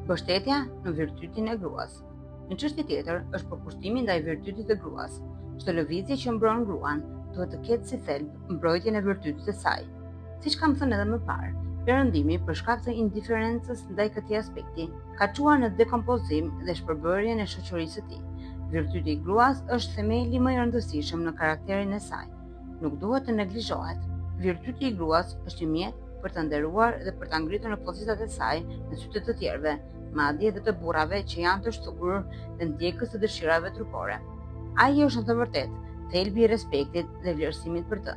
Mbështetja në virtytin e gruas. Një çështje tjetër është përkushtimi ndaj virtytit të gruas. Çdo lëvizje që mbron gruan duhet të ketë si thelb mbrojtjen e virtytit të saj. Siç kam thënë edhe më parë, perëndimi për shkak të indiferencës ndaj këtij aspekti ka çuar në dekompozim dhe shpërbërjen e shoqërisë së tij. Virtyti i gruas është themeli më i rëndësishëm në karakterin e saj. Nuk duhet të neglizhohet. Virtyti i gruas është një mjet për të nderuar dhe për ta ngritur në pozicitat e saj në sy të të tjerëve, madje edhe të burrave që janë të shtukur dhe ndjekës të dëshirave trupore. Ai është në të vërtetë thelbi i respektit dhe vlerësimit për të.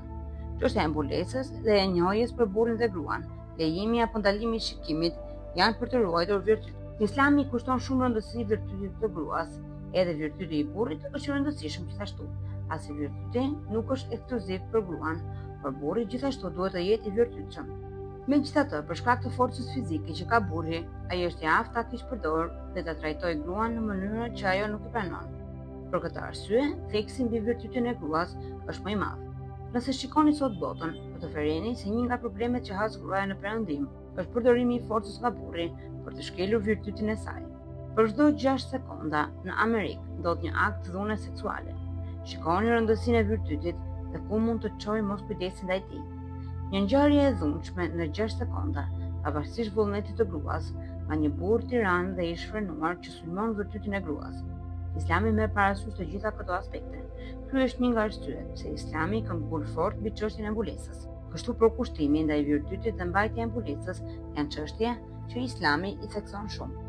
Çështja e mbulesës dhe e njohjes për burrin dhe gruan, lejimi apo ndalimi i shikimit janë për të ruajtur virtytin. Islami kushton shumë rëndësi virtytit të gruas, edhe virtyti i burrit është i rëndësishëm gjithashtu. Pasi virtyti nuk është ekskluziv për gruan, por burri gjithashtu duhet të jetë i virtytshëm. Megjithatë, për shkak të forcës fizike që ka burri, ai është i aftë ta keqpërdor dhe ta trajtojë gruan në mënyrë që ajo nuk i pranon. Për këtë arsye, theksi mbi virtytin e gruas është më i madh. Nëse shikoni sot botën, do të fereni se një nga problemet që has gruaja në perëndim është përdorimi i forcës nga burri për të shkelur virtytin e saj. Për çdo 6 sekonda në Amerikë ndodh një akt dhune seksuale. Shikoni rëndësinë e virtytit dhe ku mund të çojë moskujdesin ndaj tij. Një ngjarje e dhunshme në 6 sekonda, pavarësisht vullnetit të gruas, nga një burr tiran dhe i shfrenuar që sulmon virtytin e gruas. Islami merr parasysh të gjitha këto aspekte. Ky është një nga arsyet pse Islami këmbgul fort mbi çështjen e mbulesës. Kështu përkushtimi ndaj virtytit dhe mbajtja e mbulesës janë çështje që Islami i thekson shumë.